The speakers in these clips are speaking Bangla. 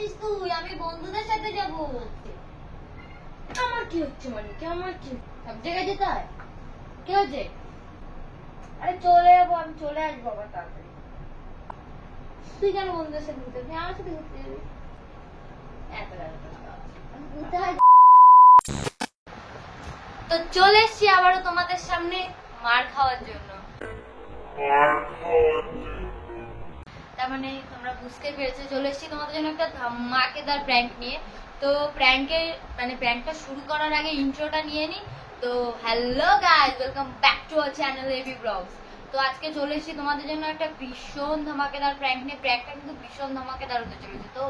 বলছিস তুই? আমি বন্ধুদের সাথে যাব। আমার কি হচ্ছে মানে? কি আমার কি? সব জায়গায় যেতে হয়? কি হচ্ছে? আরে চলে যাবো, আমি চলে আসবো আবার তাড়াতাড়ি। তুই কেন বন্ধুদের সাথে ঘুরতে যাবি? আমার সাথে ঘুরতে যাবি? তো চলে এসছি আবারও তোমাদের সামনে মার খাওয়ার জন্য। তার মানে তোমরা বুঝতে পেরেছো, চলে এসছি তোমাদের জন্য একটা ধামাকেদার প্র্যাঙ্ক নিয়ে। তো প্র্যাঙ্কটা শুরু করার আগে ইন্ট্রোটা নিয়ে নি। তো hello guys, welcome back to our channel AB vlogs. তো আজকে চলে এসেছি তোমাদের জন্য একটা ভীষণ ধামাকেদার প্র্যাঙ্ক নিয়ে। প্র্যাঙ্কটা কিন্তু ভীষণ ধামাকেদার হতে চলেছে। তো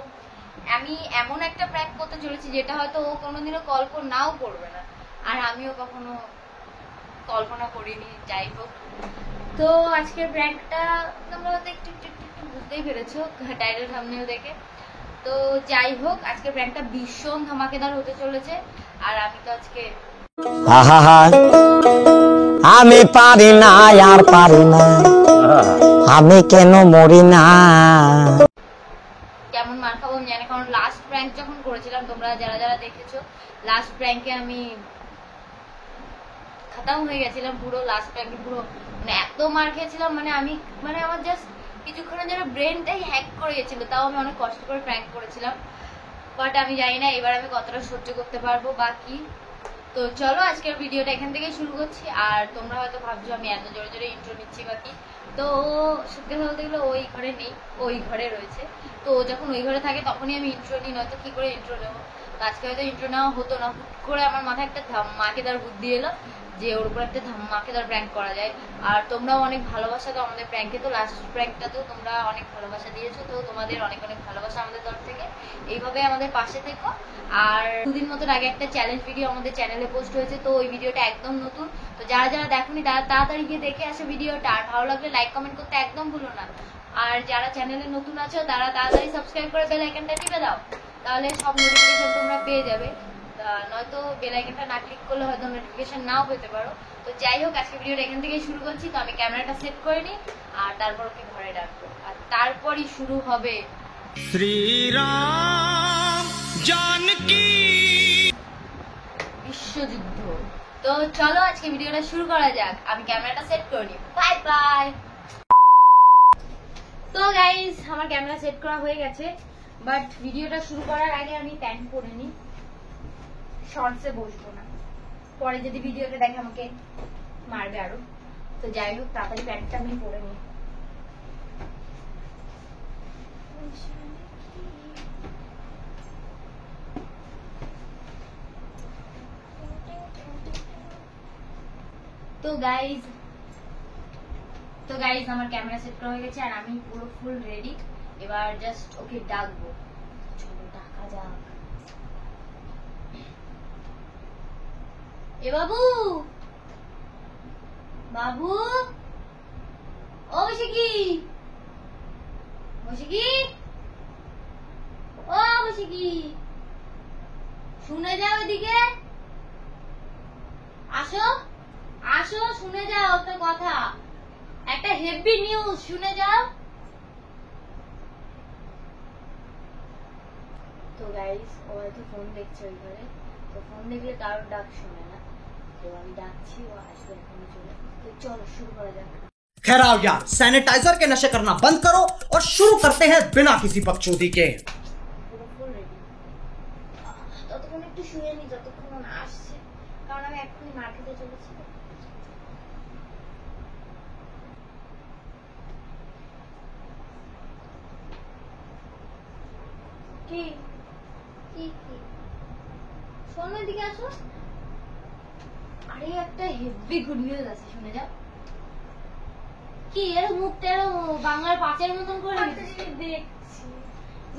আমি এমন একটা প্র্যাঙ্ক করতে চলেছি যেটা হয়তো ও কোনোদিনও কল্পনাও করবে না, আর আমিও কখনো কল্পনা করিনি। যাই হোক, তো আজকের প্র্যাঙ্কটা তোমরা হয়তো একটু বুঝতেই পেরেছো টাইটেল থাম্বনেল দেখে। তো যাই হোক, আজকের প্র্যাঙ্কটা ভীষণ ধামাকেদার হতে চলেছে। আর আমি তো আজকে আমি পারি না, আর পারি না, আমি কেন মরি না। কেমন মার খাবো আমি জানি, কারণ লাস্ট প্র্যাঙ্ক যখন করেছিলাম, তোমরা যারা যারা দেখেছো, লাস্ট প্র্যাঙ্কে আমি খতম হয়ে গেছিলাম পুরো। লাস্ট প্র্যাঙ্কে পুরো মানে এত মার খেয়েছিলাম, মানে আমার জাস্ট কিছুক্ষণের জন্য ব্রেনটাই হ্যাক করে গেছিল। তাও আমি অনেক কষ্ট করে প্র্যাঙ্ক করেছিলাম, বাট আমি জানি না এবার আমি কতটা সহ্য করতে পারবো বা কি। তো চলো আজকের ভিডিওটা এখান থেকে শুরু করছি। আর তোমরা হয়তো ভাবছো আমি এত জোরে জোরে ইন্ট্রো নিচ্ছি বা কি। তো সত্যি কথা বলতে গেলে ওই ঘরে নেই, ওই ঘরে রয়েছে। তো ও যখন ওই ঘরে থাকে তখনই আমি ইন্ট্রো নিই, নয়তো কি করে ইন্ট্রো নেবো। তো আজকে হয়তো ইন্ট্রো নেওয়া হতো না। হুট করে আমার মাথায় একটা ধামাকেদার বুদ্ধি এলো যে ওর উপর একটা ধামাকেদার প্র্যাঙ্ক করা যায়। আর তোমরাও অনেক ভালোবাসা দাও আমাদের প্র্যাঙ্কে। তো লাস্ট প্র্যাঙ্কটাতেও তোমরা অনেক ভালোবাসা দিয়েছো, তো তোমাদের অনেক অনেক ভালোবাসা আমাদের তরফ থেকে। এইভাবে আমাদের পাশে থেকো। আর দুদিন মতন আগে একটা চ্যালেঞ্জ ভিডিও আমাদের চ্যানেলে পোস্ট হয়েছে, তো ওই ভিডিওটা একদম নতুন। তো যারা যারা দেখোনি তারা তাড়াতাড়ি গিয়ে দেখে আসে ভিডিওটা। আর ভালো লাগলে লাইক কমেন্ট করতে একদম ভুলো না। আর যারা চ্যানেলে নতুন আছো তারা তাড়াতাড়ি সাবস্ক্রাইব করে বেল আইকনটা টিপে দাও, তাহলে সব নোটিফিকেশন তোমরা পেয়ে যাবে। নয়তো বেল আইকনটা না ক্লিক করলে হয়তো নোটিফিকেশন নাও পেতে পারো। তো যাই হোক, আজকে ভিডিওটা এখান থেকেই শুরু করছি। তো আমি ক্যামেরাটা সেট করে নিই, আর তারপর ওকে ঘরে ডাকবো, আর তারপরই শুরু হবে শ্রীরাম জানকী বিশ্বযুদ্ধ। তো চলো আজকে ভিডিওটা শুরু করা যাক। আমি ক্যামেরাটা সেট করে নিই। Bye bye. তো গাইস, আমার ক্যামেরা সেট করা হয়ে গেছে, বাট ভিডিওটা শুরু করার আগে আমি প্যান্ট পরে নিই। শর্টসে বসবো না, পরে যদি ভিডিওটা দেখে আমাকে মারবে আরো। তো যাই হোক, তাড়াতাড়ি প্যান্টটা আমি পরে নিই। তো গাইজ আমার ক্যামেরা সেট করা হয়ে গেছে, আর আমি পুরো ফুল রেডি। এবার জাস্ট ওকে ডাকবো। চলো ডাকা যাক। এ বাবু, বাবু, ও বসিকি, বসিকি, ও বসিকি, শুনে যাও এদিকে, আসো আসো, শুনে যাও তো কথা, একটা হেভি নিউজ শুনে যাও। তো গাইস, ও হয়তো ফোন দেখছে ওই ঘরে। তো ফোন দেখলে কারোর ডাক শোনে না, তো আমি ডাকছি, ও আসবে এখনই চলে। তো চলো শুরু করা যাক। खैर आओ यार, सैनिटाइजर के नशे करना बंद करो और शुरू करते हैं बिना किसी बकचोदी के। পুরো ফুল রেডি। ততক্ষণ একটু শুয়ে নি, যতক্ষণ না আসছে, কারণ আমি এক্ষুনি মার খেতে চলেছি। কি কি কি শোনো, এদিকে আসো। আরে একটা হেভি গুড নিউজ আছে, শুনে যাও। কি এর মুখটা এরকম বাংলার পাঁচের মতন করে দেখছি?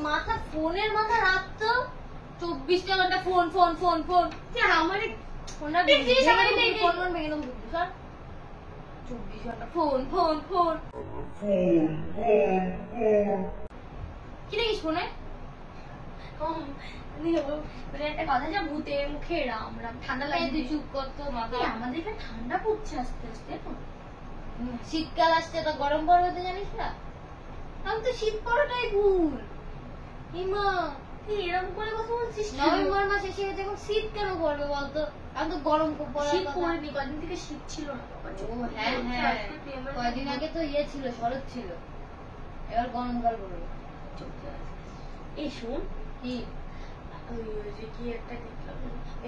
মাথা ফোনের মাথা রাখতো 24টা ঘন্টা ফোন ফোন ফোন ফোন। আমার ফোনটা ভেঙে দেবো। 24 ঘন্টা ফোন ফোন ফোন। কি দেখিস ফোনে? একটা কথা, যা ভূতের মুখে রাম রাম। ঠান্ডা লাগে, চুপ করতো। মাথা আমাদের এখানে ঠান্ডা পড়ছে আস্তে আস্তে। শীতকাল আসছে, তো গরম পড়বে তো জানিস না। আমি তো শীত পড়াটাই ভুল। হিমা এরকম করে কথা বলছিস নভেম্বর মাস এসে গেছে, এখন শীত কেন পড়বে বলতো? এখন তো গরম খুব পড়ার শীত কথা। পড়েনি, কদিন থেকে শীত ছিল না বাবা। ও হ্যাঁ হ্যাঁ, কয়দিন আগে তো ইয়ে ছিল, শরৎ ছিল, এবার গরমকাল পড়বে। এই শোন, কি? ওই যে কি একটা দেখলাম,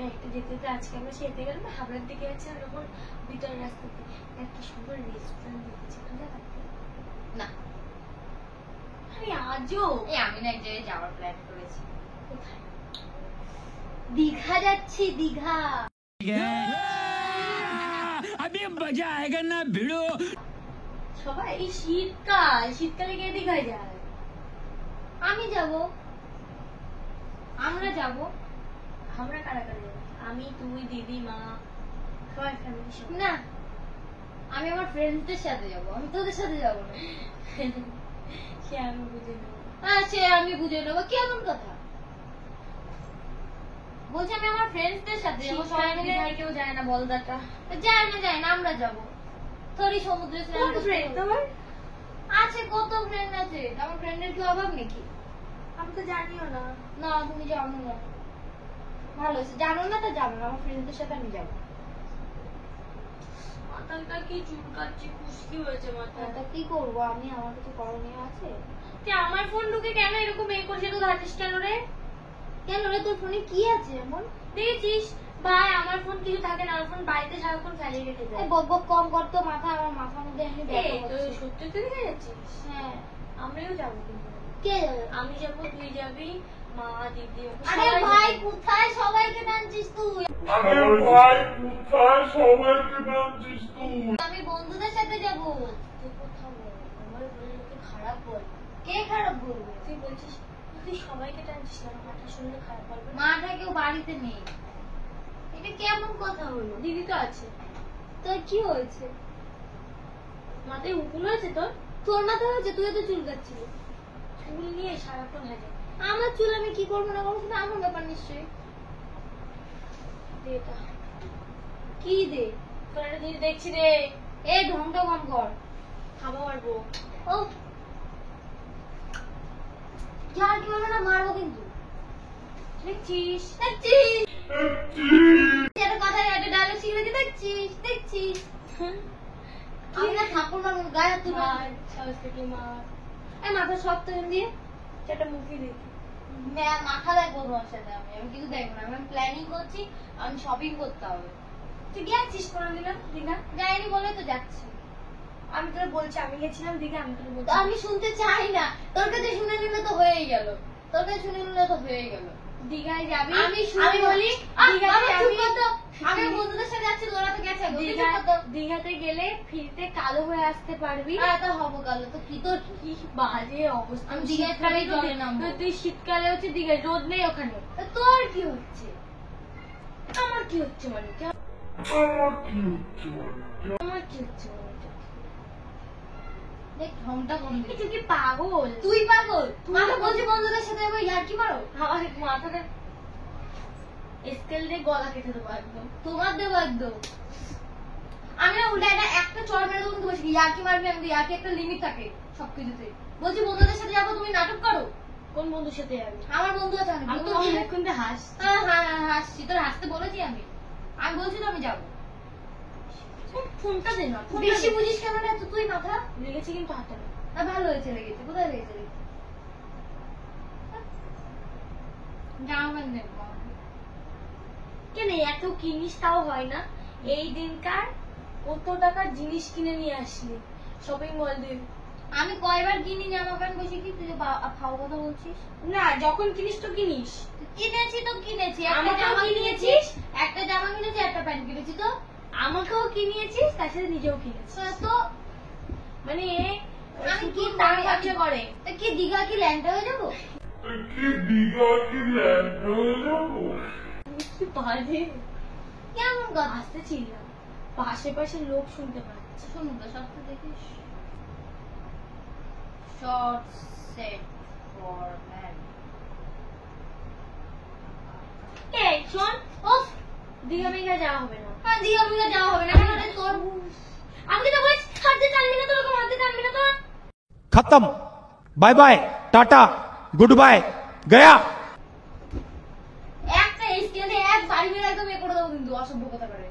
একটা যেতে যেতে আজকে আমরা সেতে গেলাম না, হাবড়ার দিকে যাচ্ছিলাম যখন ভিতরের রাস্তাতে একটা সুন্দর রেস্টুরেন্ট দেখেছি, ওখানটা থাকতে না, আরে আজও এই আমি না এক জায়গায় যাওয়ার প্ল্যান করেছি। কোথায়? দীঘা যাচ্ছি, দীঘা। अभी मजा आएगा ना भिड़ो। সবাই এই শীতকাল, শীতকালে গিয়ে দীঘায় যায়। আমি যাব, আমরা যাব। আমরা কারা কারা যাবো? আমি, তুই, দিদি, মা, সবাই ফ্যামিলি সব। না, আমি আমার ফ্রেন্ডসদের সাথে যাব, আমি তোদের সাথে যাব না। সে আমি বুঝে নেবো। সে আমি বুঝে নেবো, কেমন কথা বলছি? আমি আমার ফ্রেন্ডসদের সাথে যাবো, সবাই মিলে। দীঘায় কেউ যায় না বলদাটা। যায় না, আমরা যাব। তোরই সমুদ্রে স্নান কোন করতে ফ্রেন্ড হবে। তোমার? আছে, কত ফ্রেন্ড আছে, আমার ফ্রেন্ডের কি অভাব নাকি? আমি তো জানিও না। না, তুমি জানো না। ভালো হয়েছে, জানো না তো যাবো না, আমার ফ্রেন্ডদের সাথে আমি যাবো। মাথাটা কি চুলকাচ্ছে, খুশকি হয়েছে মাথায়। তা কি করবো আমি, আমার কিছু করণীয় আছে? তুই আমার ফোন ঢুকে কেন এরকম এ করছিস, তো ঘাটিস কেন রে? কেন রে, তোর ফোনে কি আছে এমন? দেখেছিস ভাই, আমার ফোন কিছু থাকে না, আমার ফোন বাড়িতে সারাক্ষণ ফেলে রেখে যায়। এই বক বক কম কর তো, আমার মাথার মধ্যে এমনি ব্যথা এই তো হচ্ছে। সত্যি তো দেখে যাচ্ছিস। হ্যাঁ, আমরাও যাবো কিন্তু। কে যাবে? আমি যাবো, তুই যাবি, মা, দিদি, আরে সবাই ভাই, যাবে। কোথায় সবাইকে টানছিস তুই? আরে ভাই কোথায় সবাইকে নামছিস তুই? আমি বন্ধুদের সাথে যাব। তুই কোথাও বল, আমার বলে লোকে খারাপ বল। কে খারাপ বলবে? তুই বলছিস তুই সবাইকে টানছিস না, মাথা শুনলে খারাপ বলবে না। মাটা কেউ বাড়িতে নেই, এটা কেমন কথা হলো? দিদি তো আছে। তোর কি হয়েছে? মাথায় উকুন আছে তোর? তোর মাথা হয়েছে, তুই তো চুল কাটছিলি। চুল নিয়ে সারাক্ষণ হেঁটে আমার চুল আমি কি করবো না করবো, সেটা আমার ব্যাপার নিশ্চয়ই। দে এটা। কি দে? তোর একটা জিনিস দেখছি রে, এ ঢংটা কম কর। খাবো মারবো। ও যার কি বলবে না, মারবো কিন্তু। দেখছিস? দেখছিস? একটা কথা, একটা ডায়লগ শিখেছি, দেখছিস? দেখছিস? আমি না ঠাকুর মানুষ, গায়ে হাত তুলবো না। মার, সাহস থেকে মার। এই মাথা শক্ত এখান দিয়ে। একটা মুভি দেখি। মাথা দেখবো তোমার সাথে, আমি কিছু দেখবো না, আমি প্ল্যানিং করছি, আমি শপিং করতে হবে। তুই গেছিস কোনোদিনও দীঘা? যাইনি বলে তো যাচ্ছি। আমি তোর বলছি, আমি গেছিলাম দীঘা, আমি তোর তো বলছি আমি শুনতে চাই না, তোর কাছে শুনে নিলে তো হয়েই গেল, তোর কাছে শুনে নিলে তো হয়ে গেল। দীঘায় যাবি। আমি শুনি বলি দীঘাতে চুপ যাবি। কর তো, আমি বন্ধুদের সাথে যাচ্ছি, তোরা তো গেছে, চুপ কর তো। দীঘাতে গেলে ফিরতে কালো হয়ে আসতে পারবি। আর তো হবো কালো, তো কি তোর কি বাজে অবস্থা। আমি দীঘায় শীতকালে খালি জলে নামবো। তুই শীতকালে হচ্ছে দীঘায় রোদ নেই ওখানে। তা তোর কি হচ্ছে? আমার কি হচ্ছে মানে আমার কি হচ্ছে আমার কি হচ্ছে মানে দেখ ঢংটা কম দে। এই তুই কি পাগল? তুই পাগল? মাথা বলছি বন্ধুদের সাথে যাবো, ইয়ার কি মারো? আমার মাথাটা স্কেল দিয়ে গলা কেটে দেবো একদম। তোমার দেবো একদম। আমি না উল্টা একটা চড় মেরে দেবো, বসে ইয়ার্কি মারবি, আমি ইয়ার্কি একটা লিমিট থাকে সবকিছুতে। বলছি বন্ধুদের সাথে যাবো, তুমি নাটক করো। কোন বন্ধুর সাথে যাবি? আমার বন্ধু আছে, আমি তো অনেকক্ষণ ধরে হাসছি। হ্যাঁ হ্যাঁ হ্যাঁ, হাসছি, তোর হাসতে বলেছি আমি বলছি তো আমি যাবো। ফোনটা দে না, ফোনটা বেশি দে। বুঝিস কেন না তুই মাথা? লেগেছে কিন্তু হাতে না। ভালো হয়েছে, লেগেছে, কোথায় লেগেছে? জামা প্যান্ট দেখবো। কেন এত কিনিস তাও হয় না? এই দিনকার কত টাকার জিনিস কিনে নিয়ে আসলি শপিং মল দিয়ে। আমি কয়বার কিনি জামা প্যান্ট, বসে কি তুই যে ফাও কথা বলছিস? না, যখন কিনিস তো কিনিস। কিনেছি তো কিনেছি, একটা আমাকেও জামা কিনিয়েছিস? কিনেছিস, একটা জামা কিনেছি, একটা প্যান্ট কিনেছি। তো আমাকেও কিনিয়েছিস, তার সাথে নিজেও কিনেছিস। তো মানে আমি কি কি টাকা করি? খরচা করে। তা কি দীঘা কি ল্যাংটা হয়ে যাবো? কি দীঘা কি ল্যান্ড হয়ে যাবো? কি বাজে কেমন কথা? আসতেছিলাম, পাশে পাশে লোক শুনতে পাচ্ছে। শুনুন তো, সব তো দেখিস। Short set for man. এই শোন, ওফ, দীঘা মেঘা যাওয়া হবে না। দীঘা মিঘা যাওয়া হবে না, কেন রে তোর? আমি তো বলছি হাতে টানবি না, তো ওরকম হাতে টানবি না তো। खत्म। Bye bye ta-ta goodbye गया একটা স্কেলে এক বাড়ি মেরে একদম এ করে দেবো কিন্তু অসভ্য কথা করে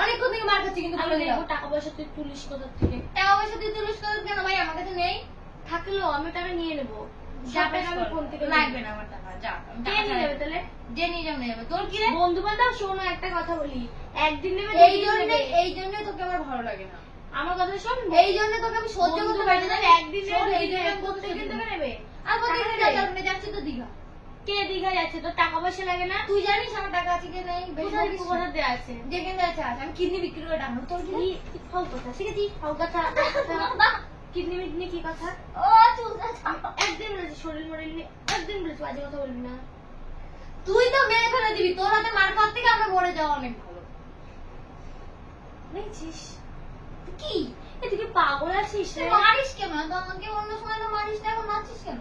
অনেকক্ষণ থেকে মার খাচ্ছি কিন্তু আমি বলে দিলাম দেখবো টাকা পয়সা তুই তুলিস কোথা থেকে। টাকা পয়সা তুই তুলিস কর কেন ভাই আমার কাছে নেই থাকলেও আমি টাকা নিয়ে নেবো। যা সব টাকা আমি ফোন থেকে লাগবে না আমার টাকা যা আমি কে টাকা নিয়ে যাবে তাহলে? যে নিয়ে যাবে নিয়ে যাবে তোর কি রে বন্ধু বান্ধব শোনো একটা কথা বলি, একদিন নেবে এই জন্য তোকে আমার ভালো লাগে না আমার কথা শোন। এই জন্য তোকে আমি সহ্য করতে পারি না একদিন শোন, নেবে এই জন্য আমি প্রত্যেকদিন থেকে নেবে। আর প্রত্যেকদিন টাকা যাবো না যাচ্ছি তো দীঘা কে দীঘা যাচ্ছে? তোর টাকা পয়সা লাগে না? তুই জানিস আমার টাকা আছে কি নেই বেশি কোথায় বলিস না। কোথাতে আছে? যেখানে আছে আছে আমি কিডনি বিক্রি করে টাকা তোর কি কি ফাউ কথা শিখেছিস? ফাউ কথা কিডনি মিডনি কি কথা? ও চুলটা একদিন বলেছি শরীর মরিল নিয়ে, একদিন বলেছি বাজে কথা বলবি না। তুই তো মেরে ফেলে দিবি তোর হাতে মার খাওয়ার থেকে আমরা মরে যাওয়া অনেক ভালো দেখছিস কি এদিকে পাগল আছিস তুই রে? মারিস কেন তো আমাকে অন্য সময় তো মারিস না এখন মারছিস কেন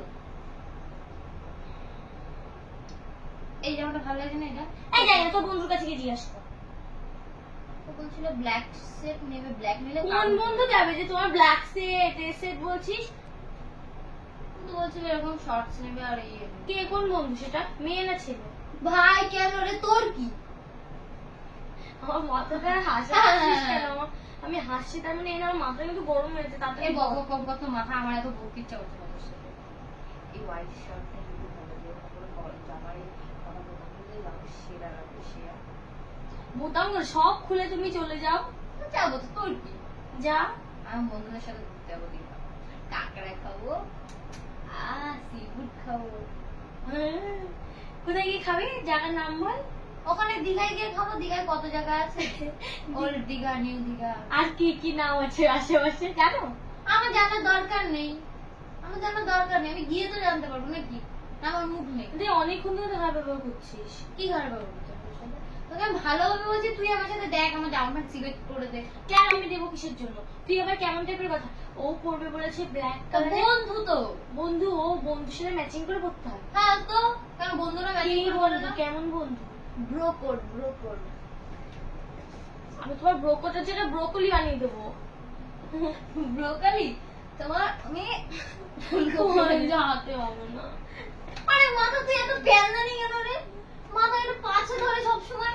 এই জামাটা ভালো লাগে না এটা এই যাই না, তোর বন্ধুর কাছে গিয়ে জিজ্ঞাসা কর। ও বলছিল ব্ল্যাক সেট নেবে ব্ল্যাক নিলে কোন বন্ধু যাবে যে তোমার ব্ল্যাক সেট এ সেট বলছিস? তো বলছিল এরকম শর্টস নেবে আর এই কে কোন বন্ধু সেটা? মেয়ে না ছেলে? ভাই কেন রে তোর কি আমার মাথাটা হাসিস কেন? আমি হাসছি তার মানে আমার মাথা কিন্তু গরম হয়েছে তাতে এই বক বক কত মাথা আমার এত বক ইচ্ছা করছে তোর সাথে এই হোয়াইট শার্টটা কিন্তু ভালো দিয়ে পুরো কল জামার এই কথা বলতে বলতে যাবে সেরা লাগবে সেরা বোতাম করে সব খুলে তুমি চলে যাও। যাবো তো তোর কি যা আমি বন্ধুদের সাথে ঘুরতে যাবো দীঘা কাঁকড়া খাবো সি ফুড খাবো কোথায় গিয়ে খাবি? জায়গার নাম বল। ওখানে দীঘায় গিয়ে খাবো দীঘায় কত জায়গা আছে ওল্ড দীঘা নিউ দীঘা আর কি কি নাম আছে আশেপাশে জানো? আমার জানার দরকার নেই আমি গিয়ে তো জানতে পারবো নাকি না আমার মুখ নেই তুই অনেকক্ষণ ধরে টাকা ব্যবহার করছিস। কি খারাপ হবে তোকে আমি ভালোভাবে বলছি তুই আমার সাথে দেখ আমার জামা প্যান্ট সিলেক্ট করে দে কেন আমি দেবো কিসের জন্য? তুই আবার কেমন টাইপের কথা? ও পড়বে বলেছে ব্ল্যাক কালার। বন্ধু তো বন্ধু ও বন্ধুর সাথে ম্যাচিং করে পড়তে হয়। হ্যাঁ তো কেন বন্ধুরা কি ম্যাচিং বন্ধু? কেমন বন্ধু? ব্রো কোড আমি তোমার ব্রোকোটার যেটা ব্রোকলি বানিয়ে দেবো। ব্রোকলি তোমার আমি হাতে হবে না। আরে মাথা তুই এত প্যান্দানি কেন রে মাথা একটু পাছে ধরে সবসময়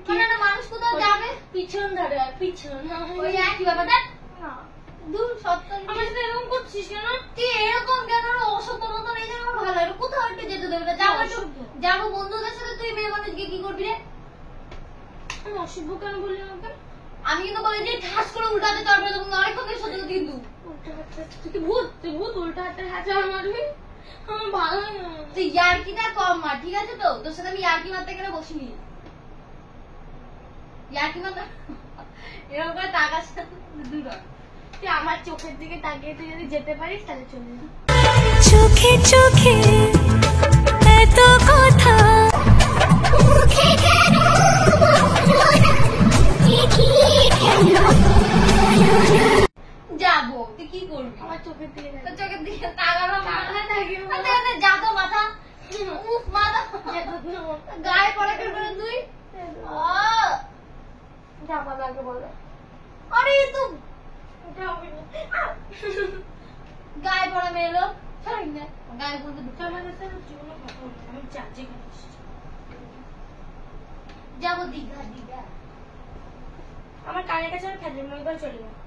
মানে না মানুষ কোথাও যাবে পিছন ধরে আর পিছন ওই একই ব্যাপার দেখ দূর সত্য আমার সাথে এরকম করছিস কেন? তুই এরকম কেন অসত্য মতন এই জন্য আমার ভালো লাগে না। কোথাও একটু যেতে দেবে না যাবো একটু যাবো বন্ধুদের সাথে তুই মেয়ে মানুষ গিয়ে কি করবি রে আমি অসভ্য কেন বললি আমাকে? আমি কিন্তু বলে যে ঠাস করে উল্টাতে চড়বে তখন অনেকক্ষণ থেকে সত্যি কিন্তু তুই ভূত উল্টা হাতের হাতে মারবি? আমার ভালো লাগে না। তুই ইয়ার্কিটা কম মার ঠিক আছে তো তোর সাথে আমি ইয়ার্কি মারতে গেলে বসিনি ইয়ার্কি মারতে এরকম করে টাকার সাথে দূর হ। তুই আমার চোখের দিকে তাকিয়ে তুই যদি যেতে পারিস তাহলে চলে যা। চোখে চোখে এত কথা মুখে কেন যাবো তুই কি করবি আমার চোখের দিকে তাকিয়ে। তোর চোখের দিকে তাকানো তাকালে তাকিয়ে বল। যা তো মাথা উফ মাথা গায়ে পড়া কেন করে তুই যা বলো আগে বলো। আরে তো যাবি না। গায়ে পড়া মেয়ে লোক ছাড়ি না গায়ে পড়তে তুই আমার কাছে জীবনে কথা বলবি। আমি যা যেখানে এসেছি। যাবো দীঘা দীঘা আমার কানের কাছে আমার ফ্যানের মধ্যে চলে যাবে।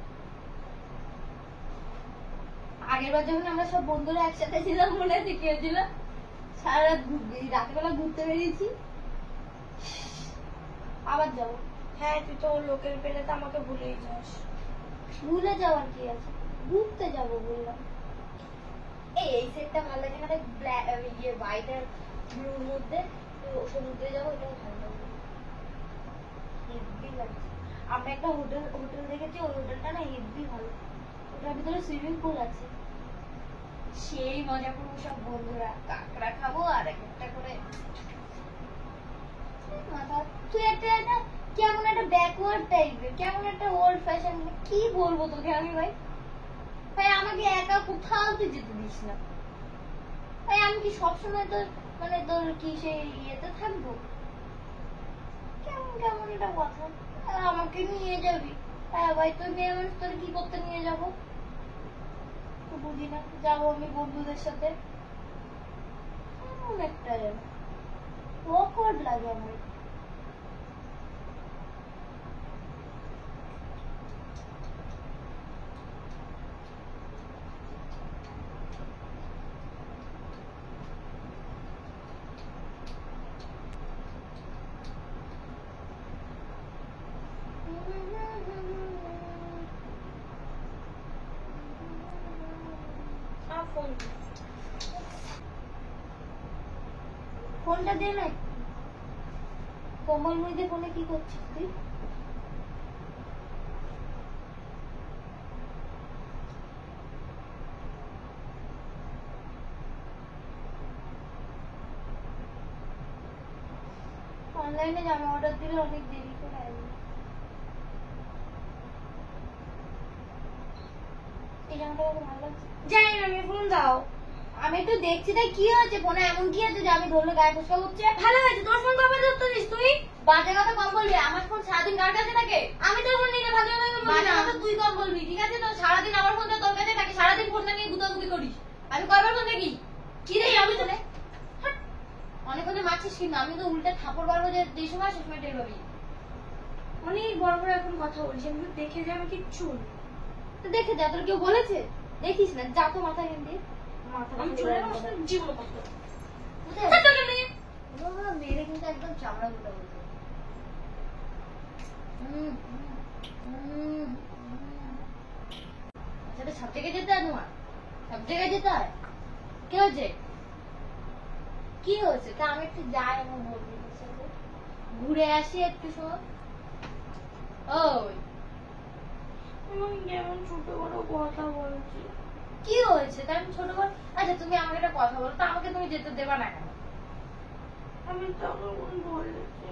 আগের বার যখন আমরা সব বন্ধুরা একসাথে ছিলাম মনে আছে কি হয়েছিল সারা রাত রাতেবেলা ঘুরতে বেরিয়েছি আবার যাবো হ্যাঁ তুই তো লোকের পেলে তো আমাকে ভুলেই যাস। ভুলে যাওয়ার কি আছে ঘুরতে যাবো বললাম এই সেটটা ভালো লাগে না ব্ল্যাক ইয়ে হোয়াইট আর ব্লুর মধ্যে সমুদ্রে যাবো এটা ভালো লাগবে হেভি লাগছে আমরা একটা হোটেল দেখেছি ওই হোটেলটা না হেভি ভালো ওটার ভিতরে সুইমিং পুল আছে সেই মজা করবো সব বন্ধুরা কাঁকড়া খাবো আর একটা করে মাথা তুই একটা কেমন একটা ব্যাকওয়ার্ড টাইপের কেমন একটা ওল্ড ফ্যাশন কি বলবো তোকে আমি ভাই ভাই আমাকে একা কোথাও তুই যেতে দিস না ভাই আমি কি সবসময় তোর মানে তোর কি সেই ইয়েতে থাকবো কেমন কেমন এটা কথা আমাকে নিয়ে যাবি হ্যাঁ ভাই তুই মেয়ে মানুষ তোর কি করতে নিয়ে যাবো বুঝি না যাবো আমি বন্ধুদের সাথে কেমন একটা অকওয়ার্ড লাগে আমার। ফোনটা দে না, কোমল মুড়ি ফোনে কি করছিস তুই? অনলাইনে জামা অর্ডার দিলে অনেক দেরি করে আসবে। এই জামাটা আমার ভালো লাগছে। জানি না, আমি ফোন দাও। আমি একটু দেখছি তাই কি হয়েছে ফোনে, এমন কি আছে যে আমি ধরলে গায়ে ফসকা উঠছে? ভালো হয়েছে, তোর ফোন কবে ধরতে দিস তুই? বাজে কথা কম বলবি, আমার ফোন সারাদিন কার কাছে থাকে? আমি তোর ফোন নিলে ভালো লাগে বাজে কথা তুই কম বলবি, ঠিক আছে? তো সারাদিন আমার ফোনটা তোর কাছে থাকে, সারাদিন ফোনটা নিয়ে গুতাগুতি করিস। আমি কয়বার ফোন দেখি? কি রে আমি তোরে অনেকক্ষণে মারছিস কিন্তু আমি তো উল্টে থাপড় মারবো যে যে সময় সে সময় টের পাবি। অনেক বড় বড় এখন কথা বলছি, আমি তো দেখে যাবে কিচ্ছু না। তো দেখে যা, তোর কেউ বলেছে? দেখিস না, যা তো মাথা কেন দিয়ে আমি চলে আসলে জীবন কষ্ট মেরে কিন্তু একদম চামড়া গুলো বলতো। আচ্ছা সব জায়গায় যেতে হয় তোমার? সব জায়গায় যেতে হয়? কি হয়েছে? কি হয়েছে? তা আমি একটু যাই, আমার বন্ধুদের সাথে ঘুরে আসি একটু সময়। ওই কেমন ছোট বড় কথা বলছি। কি হয়েছে? তা আমি ছোট বল। আচ্ছা তুমি আমাকে একটা কথা বলো তো, আমাকে তুমি যেতে দেবা না কেন? আমি তখন বলেছি।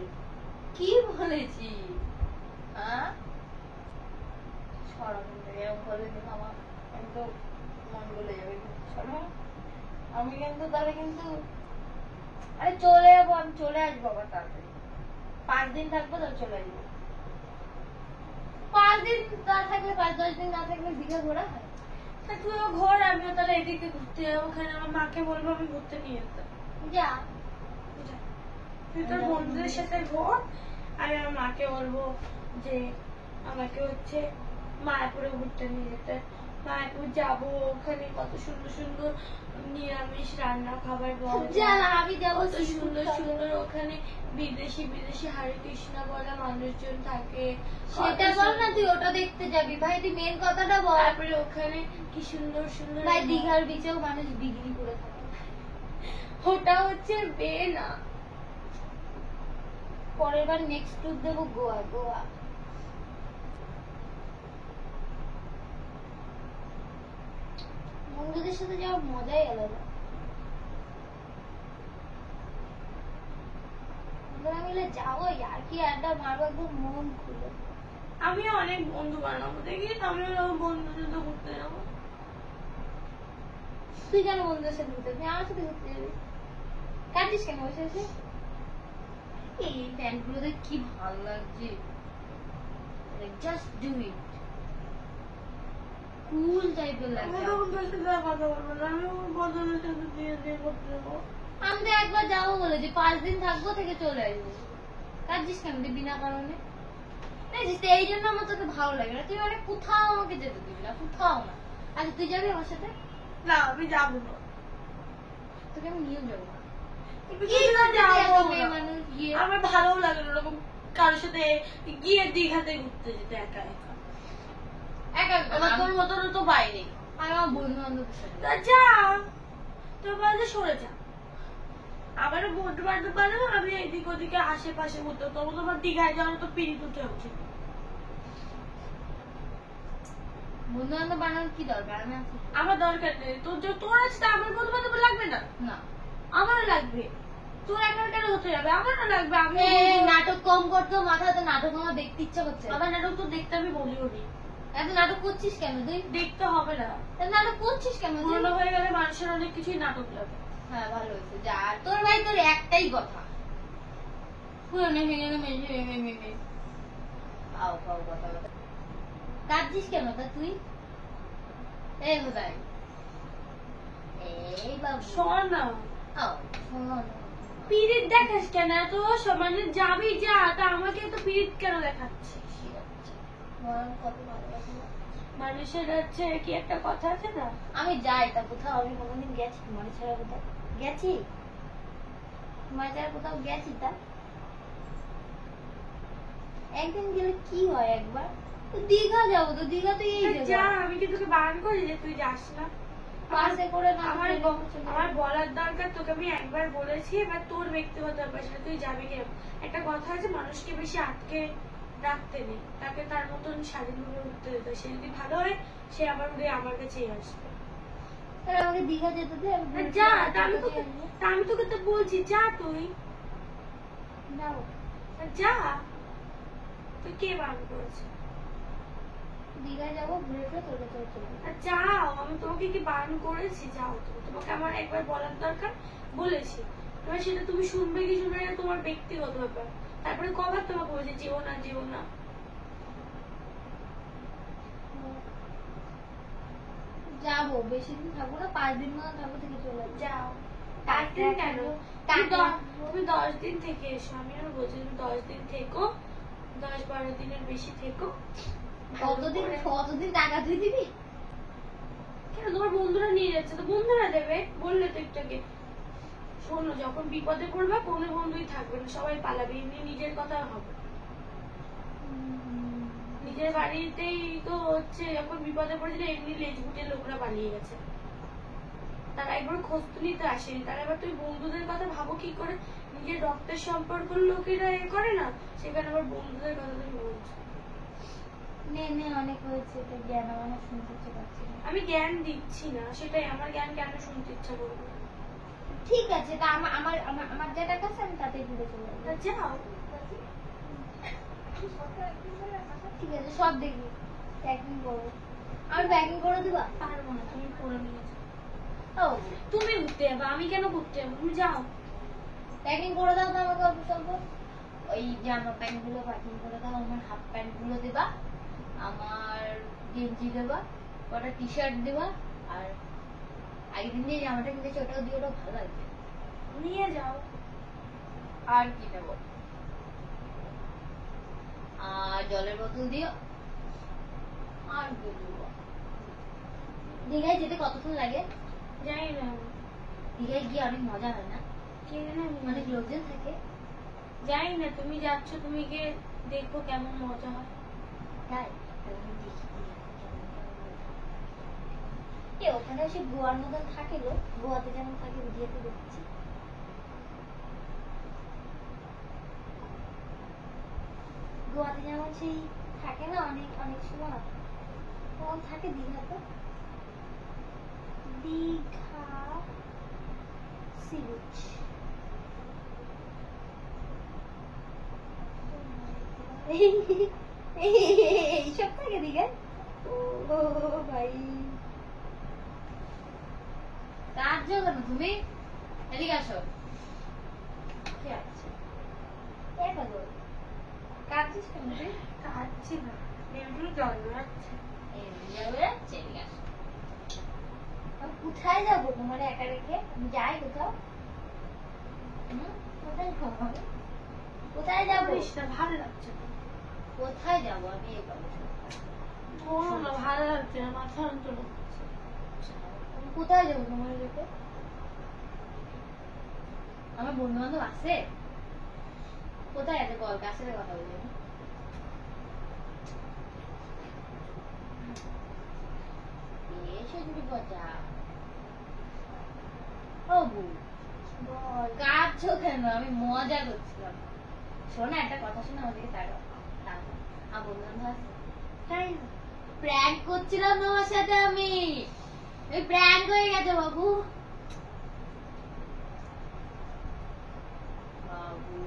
কি বলেছি? হ্যাঁ সরম বলেনি মামা, আমি তো মন বলে যাবে। সরম আমি কিন্তু তাহলে কিন্তু আরে চলে যাবো, আমি চলে আসবো আবার তাড়াতাড়ি। 5 দিন থাকবো তো চলে আসবো। 5 দিন না থাকলে 5-10 দিন না থাকলে দীঘা ঘোরা হয়? তা তুইও ঘর, আমিও তাহলে এদিকে ঘুরতে যাবো। ওখানে আমার মাকে বলবো আমি ঘুরতে নিয়ে যেতাম। যা তুই তোর বন্ধুদের সাথে ঘর, আর আমার মাকে বলবো যে আমাকে হচ্ছে মায়াপুরে ঘুরতে নিয়ে যেতে। মায়াপুর যাবো, ওখানে কত সুন্দর সুন্দর নিরামিষ রান্না খাবার পাওয়া যা যায়। আমি যাবো। কত সুন্দর সুন্দর ওখানে বিদেশি বিদেশি হরে কৃষ্ণ বলা মানুষজন থাকে। সেটা বল না, তুই ওটা দেখতে যাবি ভাই, তুই মেন কথাটা বল। তারপরে ওখানে কি সুন্দর সুন্দর ভাই দীঘার বিচেও মানুষ বিক্রি করে থাকে। ওটা হচ্ছে বে না। পরের বার নেক্সট ট্যুর দেবো গোয়া। গোয়া বন্ধুদের সাথে যাওয়ার মজাই আলাদা। বন্ধুরা মিলে যাবো, আর কি আড্ডা মারবো একদম মন খুলে। আমিও অনেক বন্ধু বানাবো, দেখিস আমিও বন্ধুদের সাথে ঘুরতে যাবো। তুই কেন বন্ধুদের সাথে ঘুরতে? তুই আমার সাথে ঘুরতে যাবি। কাঁদিস কেন বসে বসে? এই প্যান্ট গুলোতে কি ভালো লাগছে, জাস্ট ডু ইট। কুল টাইপের লাগছে। আমি তখন তোর সাথে কথা বলবো না, আমি বন্ধুদের সাথে দিয়ে দিয়ে করতে যাবো। আমি তো একবার যাবো বলেছি, 5 দিন থাকবো থেকে চলে আসবো। কাঁদছিস কেন তুই বিনা কারণে? এই জন্য আমার তোকে ভালো লাগে না, তুই মানে কোথাও আমাকে যেতে দিবি না, কোথাও না। আচ্ছা তুই যাবি আমার সাথে? না আমি যাবো না, তোকে আমি নিয়েও যাবো না। মানুষ গিয়ে আমার ভালো লাগে না ওরকম কারোর সাথে গিয়ে দীঘাতে ঘুরতে যেতে একা একা। আমার তোর মতন তো বাইরে। আমার বন্ধু বান্ধবের সাথে তা যা, তোর বাড়িতে সরে যা। আমারও বন্ধু বান্ধব বানাবো, আমি এদিক ওদিকে আশেপাশে ঘুরতে। তোমার দীঘায় যাওয়ার তো পিড়িত উঠে উচিত। বন্ধু বান্ধব বানানোর কি দরকার? আমি আছি। আমার দরকার নেই, তোর আছে তা আমার বন্ধু বান্ধব লাগবে না? না আমারও লাগবে। তোর একা কেন হতে যাবে? আমারও লাগবে। আমি নাটক কম করতো, মাথাতে নাটক আমার দেখতে ইচ্ছা করছে। আমার নাটক তো দেখতে আমি বলিও নি। এত নাটক করছিস কেন তুই? দেখতে হবে না, নাটক করছিস কেন তুই? পুরনো হয়ে গেলে মানুষের অনেক কিছুই নাটক লাগে। হ্যাঁ ভালো হয়েছে যা। তোর ভাই তোর একটাই কথা, পুরনো হয়ে গেলে মেয়ে আও পাও কথা কথা। কাঁদছিস কেন তা তুই? এই বোধাই এই বাবু শোন না, ও, শোনো না। পিরিত দেখাস কেন এত মানে যাবি যা, তা আমাকে তো পিরিত কেন দেখাচ্ছিস? বল, কত ভালোবাসি না। মানুষের হচ্ছে কি একটা কথা আছে না, আমি যাই তা কোথাও, আমি কোনোদিন গেছি তোমার ছাড়া কোথাও গেছি? তোমার ছাড়া কোথাও গেছি তা? একদিন গেলে কি হয়, একবার তো দীঘা যাবো, তো দীঘা তো এই যা, জায়গা আমি কি তোকে বারণ করি যে তুই যাস না? পাশে করে না আমার আমার বলার দরকার তোকে, আমি একবার বলেছি, এবার তোর ব্যক্তিগত ব্যাপার, সেটা তুই যাবি কেন? একটা কথা আছে, মানুষকে বেশি আটকে রাখতে নেই, তাকে তার মতন স্বাধীনভাবে উঠতে দিতে। সে যদি ভালো হয় সে আবার উঠে আমার কাছেই আসবে। তাহলে আমাকে দীঘা যেতে দে, আমি ঘুরে যা, ফিরে তা আমি আসবো। তোকে তো বলছি যা, তুই যাবো। যা। তুই কে বারণ করেছে? দীঘা যাবো, ঘুরে ফিরে তোর কাছে চলে যাবো। যাও, আমি তোমাকে কি বারণ করেছি? যাও, তোমাকে আমার একবার বলার দরকার, বলেছি। এবার সেটা তুমি শুনবে কি শুনবে না তোমার ব্যক্তিগত ব্যাপার। তারপরে কবার তোমাকে বলছে যেও না যেও না। যাবো, বেশি দিন থাকবো না, 5 দিন মতো থাকবো, থেকে চলে যাবো। যাও। 5 দিন কেন? তুমি 10 দিন থেকে এসো। আমি আর বলছি তুমি 10 দিন থেকো, 10-12 দিনের বেশি থেকো। কতদিন টাকা তুই দিবি? কেন, তোমার বন্ধুরা নিয়ে যাচ্ছে তো বন্ধুরা দেবে, বললে তো একটাকে। শোনো, যখন বিপদে পড়বা কোনো বন্ধুই থাকবে না, সবাই পালাবে, এমনি নিজের কথা হবে। নিজের বাড়িতেই তো হচ্ছে যখন বিপদে পড়েছিল এমনি লেজ গুটে লোকরা পালিয়ে গেছে, তারা একবার খোঁজ তো নিতে আসেনি। তারা এবার তুমি বন্ধুদের কথা ভাবো কি করে? নিজের রক্তের সম্পর্ক লোকেরা এ করে না, সেখানে আবার বন্ধুদের কথা তুমি বলছো। নে নে, অনেক হয়েছে, তো জ্ঞান আমার শুনতে ইচ্ছে করছে না। আমি জ্ঞান দিচ্ছি না, সেটাই, আমার জ্ঞান কেন শুনতে ইচ্ছা করবে? ঠিক আছে, তা আমার আমার আমার আমার যা টাকা আছে আমি তাতেই ঘুরে চলে যাবো। তা যাও। ঠিক আছে, সব দেখবি, প্যাকিং করবো। আমার প্যাকিং করে দিবা? পারবো না, তুমি করে নিয়ে যাও। ও, তুমি ঘুরতে যাবো, আমি কেন ঘুরতে যাবো? তুমি যাও। প্যাকিং করে দাও তো আমাকে অল্প স্বল্প। ওই জামা প্যান্ট গুলো প্যাকিং করে দাও, আমার হাফ প্যান্ট গুলো দেবা, আমার গেঞ্জি দেবা, কটা টি শার্ট দেবা, আর আগের দিন যে জামাটা কিনেছি ওটাও দিয়ে, ওটা ভালো লাগবে। নিয়ে যাও। আর কি নেবো? আর জলের বোতল দিও। আর কি দেবো? দীঘায় যেতে কতক্ষণ লাগে? যাই না, দীঘায় গিয়ে অনেক মজা হয় না? কে জানে, অনেক লোকজন থাকে। যাই না, তুমি যাচ্ছ, তুমি গিয়ে দেখো কেমন মজা হয়। তাই? তাহলে আমি দেখি দীঘাতে কেমন কেমন মজা হয়। এ, ওখানে সে গোয়ার মতন থাকে গো, গোয়াতে যেমন থাকে ভিডিওতে দেখছি। গোয়াতে যেমন সেই থাকে না অনেক অনেক সময়, তখন থাকে দীঘাতে। Digha sea beach. এইসব থাকে দীঘায়? ও ভাই, কাঁদছো কেন তুমি? এদিকে আসো। কি আছে? কাঁদছিস কেন তুই? কাঁদছি না, এমনি জল বেরোচ্ছে। আমি কোথায় যাবো তোমার একা রেখে? আমি যাই কোথাও? কোথায় যাবো আমি? কোথায় যাবো? বলিস না, ভালো লাগছে না। কোথায় যাবো আমি? এই কথা বলো না, ভালো লাগছে না, মাথা যন্ত্রণা করছে। আমি কোথায় যাবো তোমার রেখে? আমার বন্ধু বান্ধব আছে? কোথায় আছে বল, কার সাথে কথা বলবো? এসে যদি বজা। ও বল, কাঁদছো কেন? আমি মজা করছিলাম। শোনো, একটা কথা শোনো, আমাদেরকে তাকাও। আমার বন্ধু বান্ধব আছে? তাই প্র্যাঙ্ক করছিলাম তোমার সাথে আমি। প্র্যাঙ্ক হয়ে গেছে বাবু। বাবু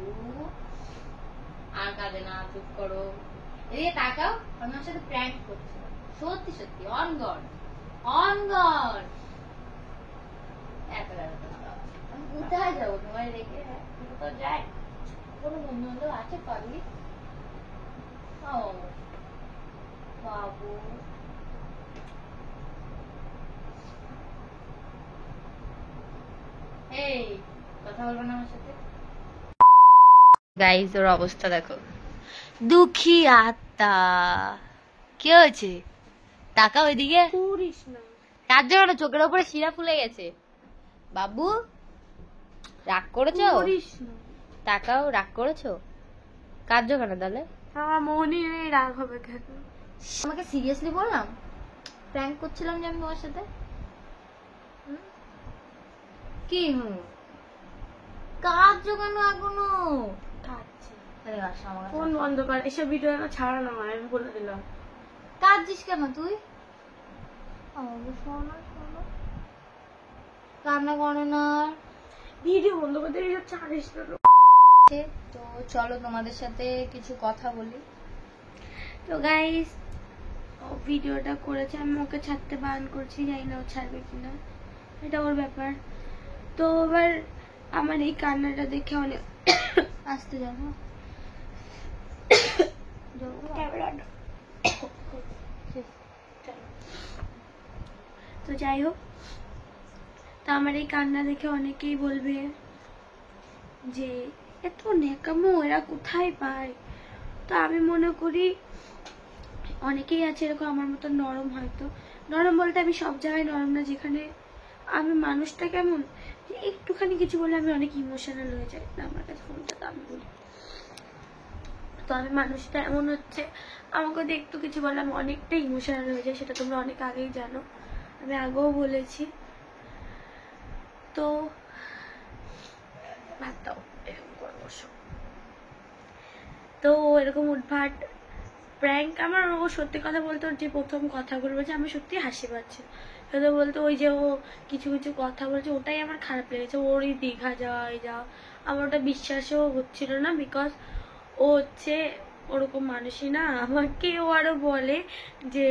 আর কাঁদে না, চুপ করো। এদিকে তাকাও, আমি ওর সাথে প্র্যাঙ্ক করছিলাম, সত্যি সত্যি, অন গড অন গড। এত আমি কোথায় যাবো তোমার রেখে? কোথাও যাই? কোনো বন্ধু বান্ধব আছে পারবি? ও বাবু, এই কথা বলবো না আমার সাথে? গাইস ওর অবস্থা দেখো, দুঃখী আত্মা। কি হয়েছে? টাকা ওইদিকে করিস না। তার জন্য চোখের ওপরে শিরা ফুলে গেছে। বাবু রাগ করেছো? করিস না। টাকাও রাগ করেছো? কাঁদছো কেন তাহলে? আমার মনে নেই রাগ হবে কেন। আমাকে সিরিয়াসলি বললাম, প্র্যাঙ্ক করছিলাম যে আমি তোমার সাথে। কি কাঁদছো কেন এখনো? কাঁদছি। আরে আসো আমার কাছে। ফোন বন্ধ কর, এসব ভিডিও না ছাড়া না হয়, আমি বলে দিলাম। কাঁদছিস কেন তুই? আমাকে শোনো শোনো, কান্না করে না। ভিডিও বন্ধ করতে এসব ছাড়িস না। তো চলো তোমাদের সাথে কিছু কথা বলি। তো গাইস, ও ভিডিওটা করেছে, আমি ওকে ছাড়তে বারণ করছি, জানি না ও ছাড়বে কিনা, এটা ওর ব্যাপার। তো এবার আমার এই কান্নাটা দেখে অনেক আসতে যাও না। তো যাই হোক, তো আমার এই কান্না দেখে অনেকেই বলবে যে এত নেকামো এরা কোথায় পায়। তো আমি মনে করি অনেকেই আছে এরকম আমার মতো নরম, হয়তো নরম বলতে আমি সব জায়গায় নরম না, যেখানে আমি মানুষটা কেমন যে একটুখানি কিছু বলে আমি অনেক ইমোশনাল হয়ে যাই না, আমার কাছে ফোনটা তো আমি বলি। তো আমি মানুষটা এমন হচ্ছে, আমাকে যদি একটু কিছু বলে আমি অনেকটা ইমোশনাল হয়ে যাই, সেটা তোমরা অনেক আগেই জানো, আমি আগেও বলেছি। তো ভাত দাও, এরকম করে বসো। তো এরকম উদ্ভাট প্র্যাঙ্ক আমার, ও সত্যি কথা বলতো, যে প্রথম কথাগুলো বলছে আমি সত্যি হাসি পাচ্ছে। তো বলতো ওই যে ও কিছু কিছু কথা বলছে, ওটাই আমার খারাপ লেগেছে। ওর এই দীঘা যাওয়া এই যাওয়া আমার ওটা বিশ্বাসও হচ্ছিল না, বিকজ ও হচ্ছে ওরকম মানুষই না। আমাকে ও আরো বলে যে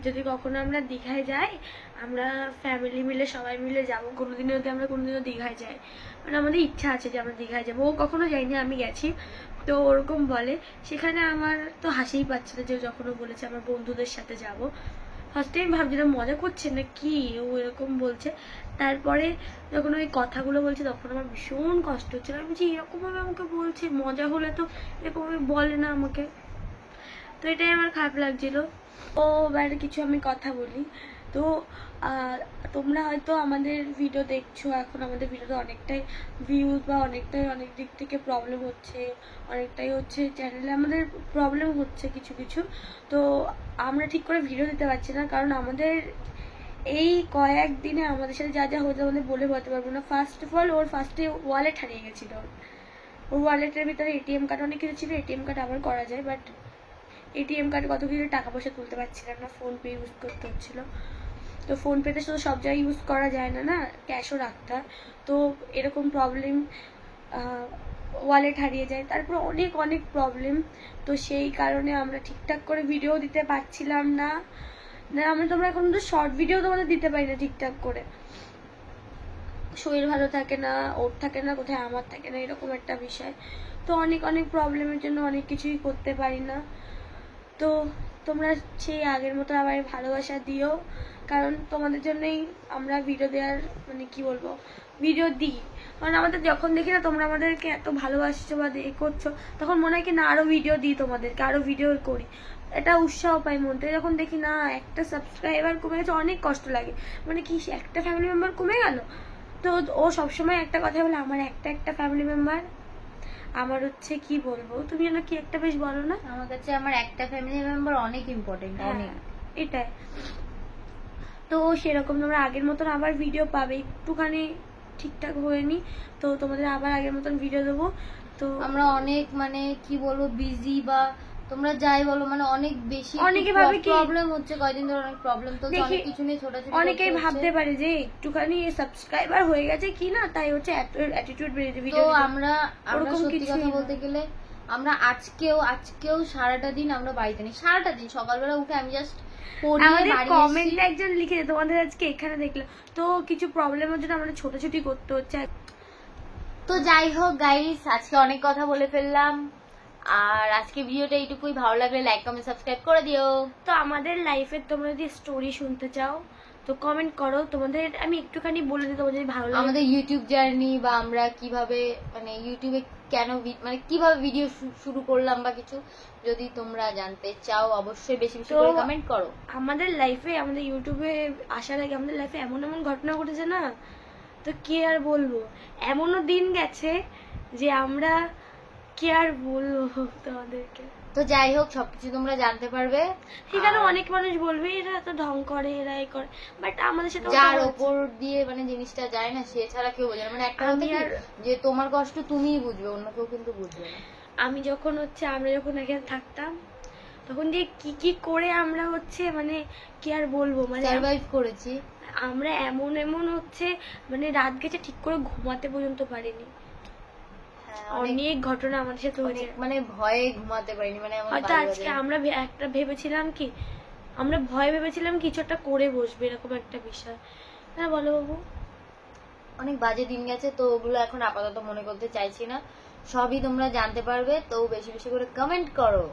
যদি কখনো আমরা দীঘায় যাই, আমরা ফ্যামিলি মিলে সবাই মিলে যাবো, কোনোদিনও যদি আমরা কোনোদিনও দীঘায় যাই, মানে আমাদের ইচ্ছা আছে যে আমরা দীঘায় যাবো। ও কখনো যাইনি, আমি গেছি। তো ওরকম বলে, সেখানে আমার তো হাসিই পাচ্ছে না যে যখন ও বলেছে আমার বন্ধুদের সাথে যাব। ফার্স্টে আমি ভাবছিলাম মজা করছে না কি, ও এরকম বলছে। তারপরে যখন ওই কথাগুলো বলছে তখন আমার ভীষণ কষ্ট হচ্ছিল। আমি বলছি এরকম ভাবে আমাকে বলছে, মজা হলে তো এরকম ভাবে বলে না আমাকে। তো এটাই আমার খারাপ লাগছিল। ও বাইরে কিছু আমি কথা বলি। তো তোমরা হয়তো আমাদের ভিডিও দেখছো, এখন আমাদের ভিডিওতে অনেকটাই ভিউজ বা অনেকটাই অনেক দিক থেকে প্রবলেম হচ্ছে, অনেকটাই হচ্ছে চ্যানেলে আমাদের প্রবলেম হচ্ছে কিছু কিছু। তো আমরা ঠিক করে ভিডিও দিতে পারছি না, কারণ আমাদের এই কয়েকদিনে আমাদের সাথে যা যা হয়েছে আমাদের বলে বলতে পারবো না। ফার্স্ট অফ অল ওর ফার্স্টে ওয়ালেট হারিয়ে গেছিলো। ওর ওয়ালেটের ভিতরে এটিএম কার্ড অনেক কিছু ছিল, এটিএম কার্ড আবার করা যায়, বাট এটিএম কার্ডে কত কিছু টাকা পয়সা তুলতে পারছিলাম না, ফোনপে ইউজ করতে হচ্ছিল। তো ফোনপেতে শুধু সব জায়গায় ইউজ করা যায় না, না ক্যাশও রাখতে হয়। তো এরকম প্রবলেম, ওয়ালেট হারিয়ে যায়, তারপর অনেক অনেক প্রবলেম। তো সেই কারণে আমরা ঠিকঠাক করে ভিডিও দিতে পারছিলাম না। আমরা তোমরা এখন তো শর্ট ভিডিও তোমাদের দিতে পারি না ঠিকঠাক করে, শরীর ভালো থাকে না, ওর থাকে না, কোথায় আমার থাকে না, এরকম একটা বিষয়। তো অনেক অনেক প্রবলেমের জন্য অনেক কিছুই করতে পারি না। তো তোমরা সেই আগের মতো আবার ভালোবাসা দিও, কারণ তোমাদের জন্যই আমরা ভিডিও দেওয়ার, মানে কি বলবো, ভিডিও দিই। কারণ আমাদের যখন দেখি না তোমরা আমাদেরকে এত ভালোবাসছো বা এ করছো, তখন মনে হয় কি না আরো ভিডিও দিই তোমাদেরকে, আরো ভিডিও করি, এটা উৎসাহ পাই মন থেকে। যখন দেখি না একটা সাবস্ক্রাইবার কমে গেছে, অনেক কষ্ট লাগে, মানে কি একটা ফ্যামিলি মেম্বার কমে গেল। তো ও সবসময় একটা কথা বলে, আমার একটা ফ্যামিলি মেম্বার, আমার হচ্ছে কি বলবো, তুমি যেন কি একটা বেশ বলো না, আমার কাছে আমার একটা ফ্যামিলি মেম্বার অনেক ইম্পর্টেন্ট, অনেক। এটাই। তো সেরকম তোমরা আগের মতন আবার ভিডিও পাবে, একটুখানি ঠিকঠাক হয়নি, তো তোমাদের আবার আগের মতন ভিডিও দেবো। তো আমরা অনেক, মানে কি বলবো, বিজি বা তোমরা যাই বলো, মানে অনেক বেশি অনেকে ভাবে কি প্রবলেম হচ্ছে, কয়দিন ধরে অনেক প্রবলেম তো অনেক কিছু নিয়ে ছোটাছুটি। অনেকেই ভাবতে পারে যে একটুখানি সাবস্ক্রাইবার হয়ে গেছে কি না, তাই হচ্ছে এত অ্যাটিটিউড বেড়ে যাবে। তো আমরা সত্যি কথা বলতে গেলে আমরা আজকেও সারাটা দিন আমরা বাড়িতে নেই। সারাটা দিন সকালবেলা উঠে আমি জাস্ট আমাদের কমেন্টে একজন লিখেছে তোমাদের আজকে এখানে দেখলো, তো কিছু প্রবলেমের জন্য আমাদের ছোটাছুটি করতে হচ্ছে। তো যাই হোক গাইস, আজকে অনেক কথা বলে ফেললাম, আর আজকে ভিডিওটা এইটুকুই। ভালো লাগলে লাইক কমেন্ট সাবস্ক্রাইব করে দিও। তো আমাদের লাইফের তোমরা যদি স্টোরি শুনতে চাও, তো কমেন্ট করো, তোমাদের আমি একটুখানি বলে দিই তোমাদের যদি ভালো লাগে। আমাদের ইউটিউব জার্নি বা আমরা কিভাবে মানে ইউটিউবে কেন মানে কিভাবে ভিডিও শুরু করলাম বা কিছু যদি তোমরা জানতে চাও অবশ্যই বেশি বেশি করে কমেন্ট করো। আমাদের লাইফে, আমাদের ইউটিউবে আসার আগে আমাদের লাইফে এমন এমন ঘটনা ঘটেছে না, তো কি আর বলবো। এমনও দিন গেছে যে আমরা কি আর বলবো তোমাদেরকে। তো যাই হোক সবকিছু তোমরা জানতে পারবে। সেখানে অনেক মানুষ বলবে এরা তো ঢং করে, এরা এই করে, বাট আমাদের সাথে যার ওপর দিয়ে মানে জিনিসটা যায় না সে ছাড়া কেউ বোঝে না। মানে একটা কথা কি, যে তোমার কষ্ট তুমিই বুঝবে, অন্য কেউ কিন্তু বুঝবে না। আমি যখন আমরা যখন এখানে থাকতাম তখন যে কি কি করে আমরা মানে কি আর বলবো, মানে সার্ভাইভ করেছি আমরা এমন মানে রাত গেছে ঠিক করে ঘুমাতে পর্যন্ত পারিনি। অনেক ঘটনা আমাদের সাথে হয়েছে, মানে ভয়ে ঘুমাতে পারিনি। মানে হয়তো আজকে আমরা একটা ভেবেছিলাম কি, আমরা ভয় ভেবেছিলাম কিছু একটা করে বসবে, এরকম একটা বিষয়। হ্যাঁ বলো বাবু। অনেক বাজে দিন গেছে, তো ওগুলো এখন আপাতত মনে করতে চাইছি না, সবই তোমরা জানতে পারবে। তো বেশি বেশি করে কমেন্ট করো।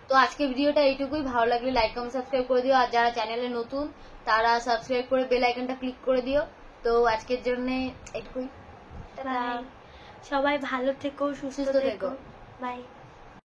তো আজকে ভিডিওটা এইটুকুই, ভালো লাগলে লাইক কমেন্ট সাবস্ক্রাইব করে দিও, আর যারা চ্যানেলে নতুন তারা সাবস্ক্রাইব করে বেল আইকনটা ক্লিক করে দিও। তো আজকের জন্য এইটুকুই, সবাই ভালো থেকো, সুস্থ থেকো, বাই।